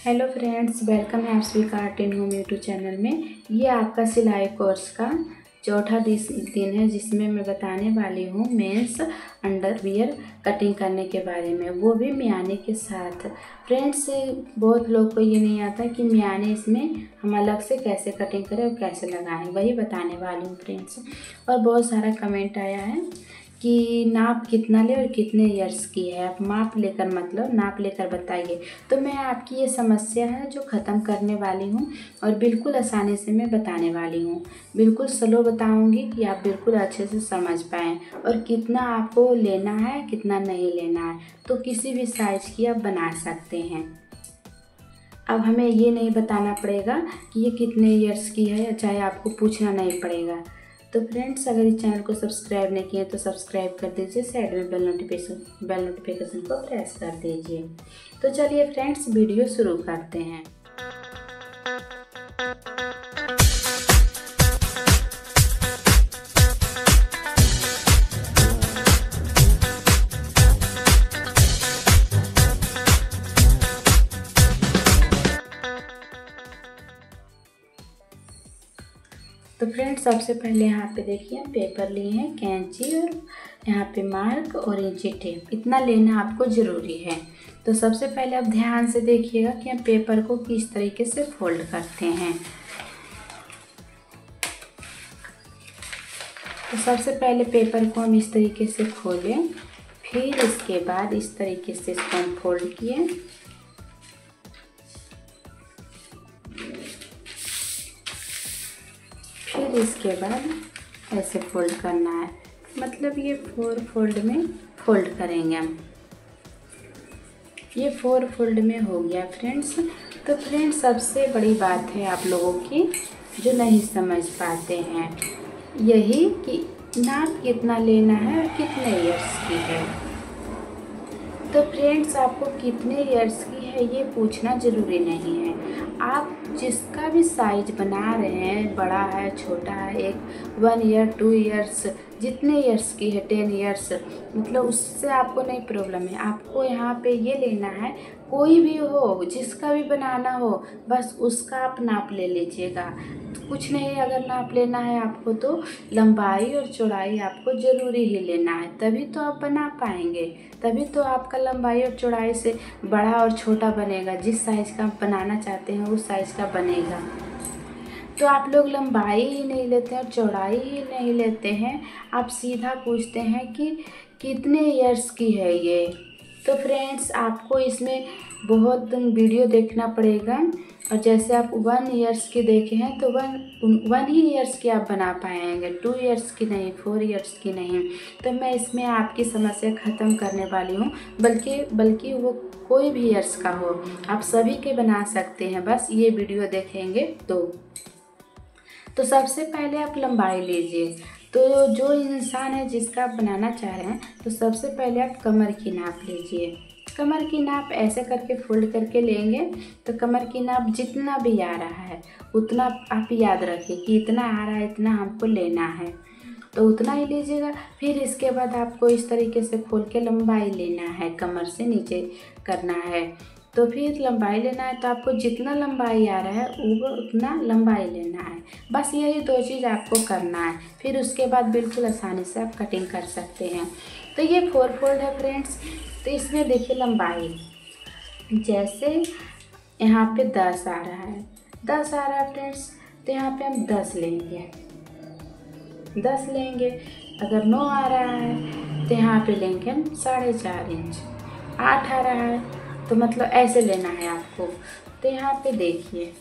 Hello friends, welcome है आप सभी का art and home YouTube channel में। ये आपका सिलाई कोर्स का चौथा दिन है जिसमें मैं बताने वाली हूँ मेंस अंडरवियर कटिंग करने के बारे में, वो भी मियाने के साथ। फ्रेंड्स, बहुत लोग को ये नहीं आता कि मियाने इसमें हम अलग से कैसे कटिंग करें और कैसे लगाएं, वही बताने वाली हूँ फ्रेंड्स। और बहुत सारा कमेंट आया है कि नाप कितना ले और कितने ईयर्स की है, आप माप लेकर मतलब नाप लेकर बताइए। तो मैं आपकी ये समस्या है जो ख़त्म करने वाली हूँ और बिल्कुल आसानी से मैं बताने वाली हूँ। बिल्कुल स्लो बताऊँगी कि आप बिल्कुल अच्छे से समझ पाएँ और कितना आपको लेना है कितना नहीं लेना है। तो किसी भी साइज़ की आप बना सकते हैं। अब हमें ये नहीं बताना पड़ेगा कि ये कितने ईयर्स की है, चाहे आपको पूछना नहीं पड़ेगा। तो फ्रेंड्स, अगर इस चैनल को सब्सक्राइब नहीं किया तो सब्सक्राइब कर दीजिए, साइड में बेल नोटिफिकेशन को प्रेस कर दीजिए। तो चलिए फ्रेंड्स, वीडियो शुरू करते हैं। तो फ्रेंड्स, सबसे पहले यहाँ पे देखिए पेपर लिए हैं, कैंची और यहाँ पे मार्क और इंची टेप, इतना लेना आपको ज़रूरी है। तो सबसे पहले आप ध्यान से देखिएगा कि हम पेपर को किस तरीके से फोल्ड करते हैं। तो सबसे पहले पेपर को हम इस तरीके से खोलें, फिर इसके बाद इस तरीके से इसको हम फोल्ड किए। फिर इसके बाद ऐसे फोल्ड करना है, मतलब ये 4 फोल्ड में फोल्ड करेंगे हम। ये 4 फोल्ड में हो गया फ्रेंड्स। तो फ्रेंड्स, सबसे बड़ी बात है आप लोगों की जो नहीं समझ पाते हैं, यही कि नाप कितना लेना है और कितने ईयर्स की है। तो फ्रेंड्स, आपको कितने ईयर्स की है ये पूछना ज़रूरी नहीं है। आप जिसका भी साइज बना रहे हैं, बड़ा है छोटा है, 1 ईयर 2 ईयर्स, जितने ईयर्स की है 10 ईयर्स, मतलब उससे आपको नहीं प्रॉब्लम है। आपको यहाँ पे ये लेना है, कोई भी हो जिसका भी बनाना हो, बस उसका आप नाप ले लीजिएगा। कुछ नहीं, अगर नाप लेना है आपको तो लंबाई और चौड़ाई आपको ज़रूरी ही लेना है, तभी तो आप बना पाएंगे, तभी तो आपका लंबाई और चौड़ाई से बड़ा और छोटा बनेगा। जिस साइज़ का आप बनाना चाहते हैं उस साइज़ का बनेगा। तो आप लोग लंबाई ही नहीं लेते हैं और चौड़ाई ही नहीं लेते हैं, आप सीधा पूछते हैं कि कितने ईयर्स की है ये। तो फ्रेंड्स, आपको इसमें बहुत वीडियो देखना पड़ेगा, और जैसे आप 1 ईयर्स की देखे हैं तो वन ही ईयर्स की आप बना पाएंगे, 2 ईयर्स की नहीं, 4 ईयर्स की नहीं। तो मैं इसमें आपकी समस्या ख़त्म करने वाली हूँ, बल्कि वो कोई भी ईयर्स का हो, आप सभी के बना सकते हैं, बस ये वीडियो देखेंगे तो सबसे पहले आप लंबाई लीजिए। तो जो इंसान है जिसका आप बनाना चाह रहे हैं, तो सबसे पहले आप कमर की नाप लीजिए। कमर की नाप ऐसे करके फोल्ड करके लेंगे, तो कमर की नाप जितना भी आ रहा है उतना आप याद रखिए कि इतना आ रहा है, इतना हमको लेना है, तो उतना ही लीजिएगा। फिर इसके बाद आपको इस तरीके से खोल के लंबाई लेना है, कमर से नीचे करना है। तो फिर लंबाई लेना है, तो आपको जितना लंबाई आ रहा है वो उतना लंबाई लेना है। बस यही 2 चीज़ आपको करना है, फिर उसके बाद बिल्कुल आसानी से आप कटिंग कर सकते हैं। तो ये 4 फोल्ड है फ्रेंड्स। तो इसमें देखिए लंबाई, जैसे यहाँ पे 10 आ रहा है, 10 आ रहा है फ्रेंड्स, तो यहाँ पे हम 10 लेंगे। अगर 9 आ रहा है तो यहाँ पे लेंगे हम 4.5 इंच। 8 आ रहा है तो मतलब ऐसे लेना है आपको। तो यहाँ पे देखिए,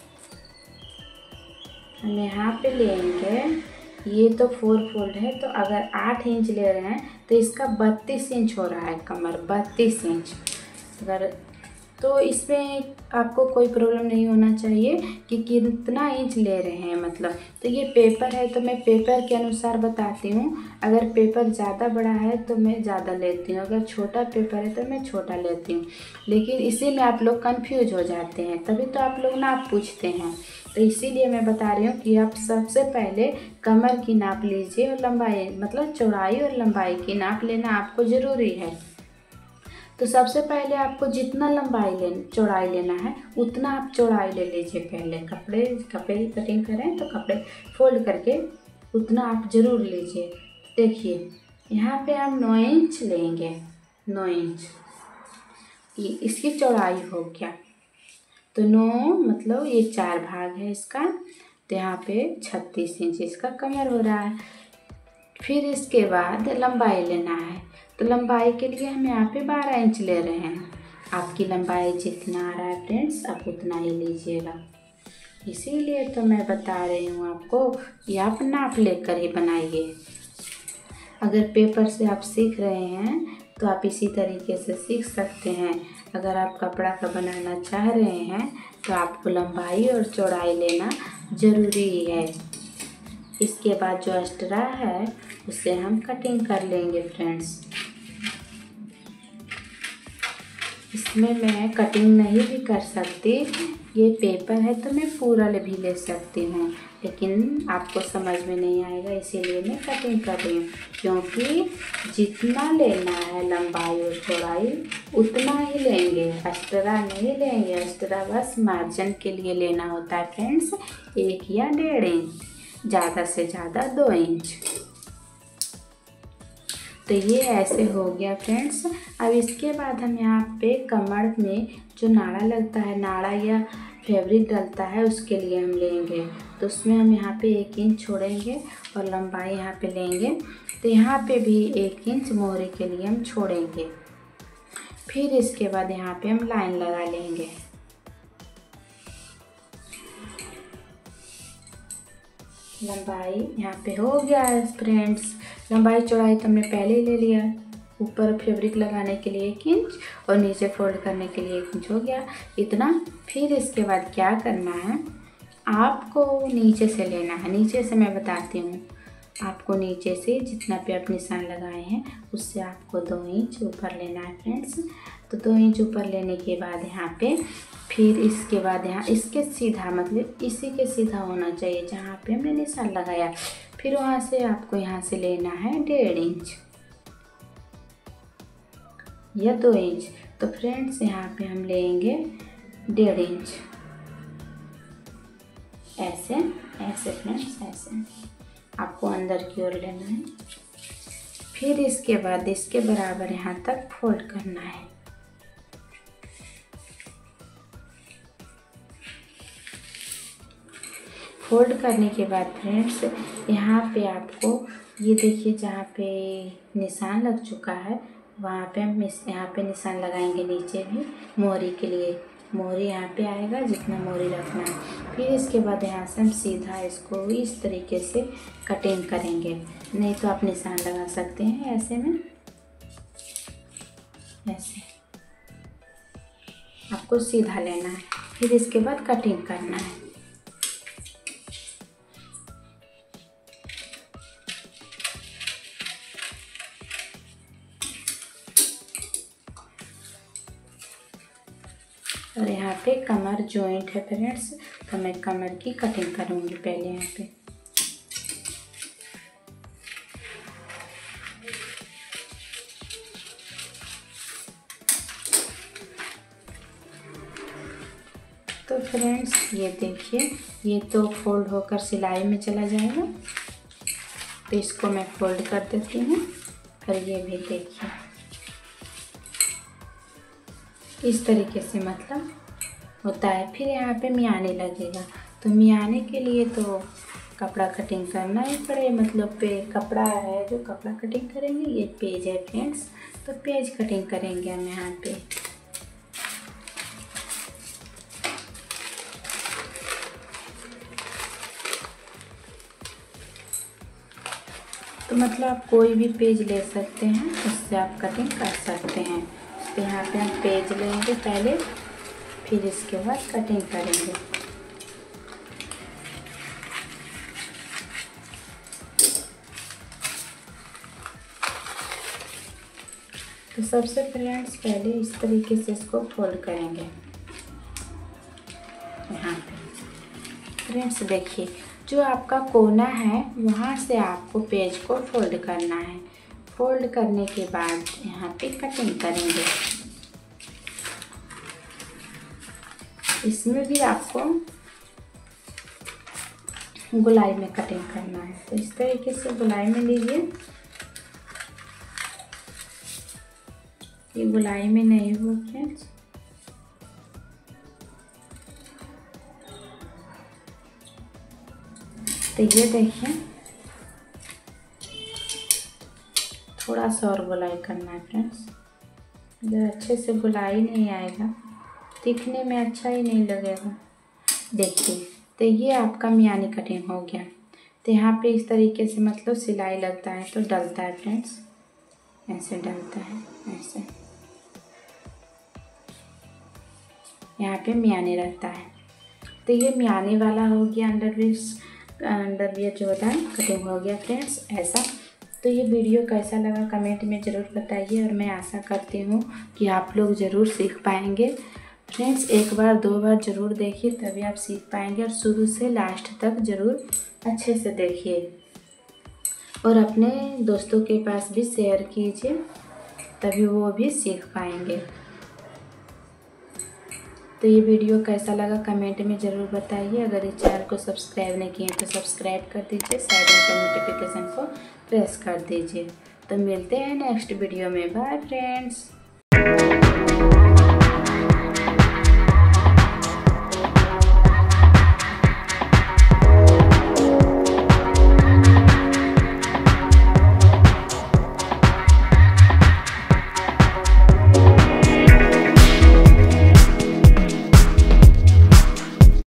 हम यहाँ पे लेंगे, ये तो 4 फोल्ड है, तो अगर 8 इंच ले रहे हैं तो इसका 32 इंच हो रहा है कमर, 32 इंच। अगर तो इसमें आपको कोई प्रॉब्लम नहीं होना चाहिए कि कितना इंच ले रहे हैं, मतलब। तो ये पेपर है तो मैं पेपर के अनुसार बताती हूँ। अगर पेपर ज़्यादा बड़ा है तो मैं ज़्यादा लेती हूँ, अगर छोटा पेपर है तो मैं छोटा लेती हूँ। लेकिन इसी में आप लोग कंफ्यूज हो जाते हैं, तभी तो आप लोग नाप पूछते हैं। तो इसीलिए मैं बता रही हूँ कि आप सबसे पहले कमर की नाप लीजिए और लंबाई, मतलब चौड़ाई और लंबाई की नाप लेना आपको ज़रूरी है। तो सबसे पहले आपको जितना चौड़ाई लेना है उतना आप चौड़ाई ले लीजिए। पहले कपड़े की कटिंग करें तो कपड़े फोल्ड करके उतना आप ज़रूर लीजिए। देखिए यहाँ पे हम 9 इंच लेंगे, 9 इंच इसकी चौड़ाई हो गया। तो 9 मतलब ये 4 भाग है इसका, तो यहाँ पे 36 इंच इसका कमर हो रहा है। फिर इसके बाद लंबाई लेना है, तो लंबाई के लिए हम यहाँ पे 12 इंच ले रहे हैं। आपकी लंबाई जितना आ रहा है फ्रेंड्स आप उतना ही लीजिएगा, इसीलिए तो मैं बता रही हूँ आपको कि आप नाप लेकर ही बनाइए। अगर पेपर से आप सीख रहे हैं तो आप इसी तरीके से सीख सकते हैं। अगर आप कपड़ा का बनाना चाह रहे हैं तो आपको लंबाई और चौड़ाई लेना ज़रूरी है। इसके बाद जो एक्स्ट्रा है उसे हम कटिंग कर लेंगे फ्रेंड्स। इसमें मैं कटिंग नहीं भी कर सकती, ये पेपर है तो मैं पूरा भी ले सकती हूँ, लेकिन आपको समझ में नहीं आएगा इसीलिए मैं कटिंग कर रही हूँ। क्योंकि जितना लेना है लंबाई और चौड़ाई उतना ही लेंगे, एक्स्ट्रा नहीं लेंगे। एक्स्ट्रा बस मार्जिन के लिए लेना होता है फ्रेंड्स, 1 या 1.5 इंच, ज़्यादा से ज़्यादा 2 इंच। तो ये ऐसे हो गया फ्रेंड्स। अब इसके बाद हम यहाँ पे कमर में जो नाड़ा लगता है, नाड़ा या फैब्रिक डलता है उसके लिए हम लेंगे, तो उसमें हम यहाँ पे 1 इंच छोड़ेंगे और लंबाई यहाँ पे लेंगे। तो यहाँ पे भी 1 इंच मोहरी के लिए हम छोड़ेंगे। फिर इसके बाद यहाँ पे हम लाइन लगा लेंगे। लंबाई यहाँ पे हो गया है फ्रेंड्स। लंबाई चौड़ाई तो हमने पहले ही ले लिया। ऊपर फैब्रिक लगाने के लिए 1 इंच और नीचे फोल्ड करने के लिए 1 इंच हो गया इतना। फिर इसके बाद क्या करना है, आपको नीचे से लेना है। नीचे से मैं बताती हूँ, आपको नीचे से जितना पे आप निशान लगाए हैं उससे आपको 2 इंच ऊपर लेना है फ्रेंड्स। तो 2 इंच ऊपर लेने के बाद यहाँ पे फिर इसके बाद यहाँ इसके सीधा मतलब इसी के सीधा होना चाहिए जहाँ पे हमने निशान लगाया। फिर वहाँ से आपको यहाँ से लेना है 1.5 इंच या 2 इंच। तो फ्रेंड्स यहाँ पे हम लेंगे 1.5 इंच, ऐसे ऐसे फ्रेंड्स, ऐसे आपको अंदर की ओर लेना है। फिर इसके बाद इसके बराबर यहाँ तक फोल्ड करना है। फोल्ड करने के बाद फ्रेंड्स यहाँ पे आपको ये देखिए जहाँ पे निशान लग चुका है वहाँ पे हम यहाँ पे निशान लगाएंगे। नीचे भी मोहरी के लिए मोहरी यहाँ पे आएगा जितना मोहरी रखना है। फिर इसके बाद यहाँ से हम सीधा इसको इस तरीके से कटिंग करेंगे। नहीं तो आप निशान लगा सकते हैं ऐसे में, ऐसे आपको सीधा लेना है। फिर इसके बाद कटिंग करना है। और यहाँ पे कमर जॉइंट है फ्रेंड्स, तो मैं कमर की कटिंग करूँगी पहले यहाँ पे। तो फ्रेंड्स ये देखिए ये तो फोल्ड होकर सिलाई में चला जाएगा, तो इसको मैं फोल्ड कर देती हूँ। और ये भी देखिए इस तरीके से मतलब होता है। फिर यहाँ पे मियाने लगेगा, तो मियाने के लिए तो कपड़ा कटिंग करना ही पड़े, मतलब पे कपड़ा है जो कपड़ा कटिंग करेंगे। ये पेज है फ्रेंड्स, तो पेज कटिंग करेंगे हम यहाँ पे। तो मतलब आप कोई भी पेज ले सकते हैं, उससे आप कटिंग कर सकते हैं। तो यहाँ पे हम पेज लेंगे पहले, फिर इसके बाद कटिंग करेंगे। तो सबसे फ्रेंड्स पहले इस तरीके से इसको फोल्ड करेंगे। यहाँ पे फ्रेंड्स देखिए जो आपका कोना है वहाँ से आपको पेज को फोल्ड करना है। फोल्ड करने के बाद यहाँ पे कटिंग करेंगे। इसमें भी आपको गोलाई में कटिंग करना है। तो इस तरीके से गोलाई में लीजिए। ये गोलाई में नहीं हो फ्रेंड्स। तो ये देखिए थोड़ा सा और गोलाई करना है फ्रेंड्स। अगर अच्छे से गोलाई नहीं आएगा दिखने में अच्छा ही नहीं लगेगा। देखिए तो ये आपका मियानी कटिंग हो गया। तो यहाँ पे इस तरीके से मतलब सिलाई लगता है तो डलता है फ्रेंड्स, ऐसे डलता है ऐसे, यहाँ पे मियानी रहता है। तो ये मियानी वाला हो गया अंडरवियर जो होता है कटिंग हो गया फ्रेंड्स ऐसा। तो ये वीडियो कैसा लगा कमेंट में ज़रूर बताइए और मैं आशा करती हूँ कि आप लोग ज़रूर सीख पाएंगे फ्रेंड्स। एक बार दो बार ज़रूर देखिए तभी आप सीख पाएंगे और शुरू से लास्ट तक ज़रूर अच्छे से देखिए और अपने दोस्तों के पास भी शेयर कीजिए तभी वो भी सीख पाएंगे। तो ये वीडियो कैसा लगा कमेंट में ज़रूर बताइए। अगर इस चैनल को सब्सक्राइब नहीं किए तो सब्सक्राइब कर दीजिए, साइड में नोटिफिकेशन को प्रेस कर दीजिए। तो मिलते हैं नेक्स्ट वीडियो में। Bye friends.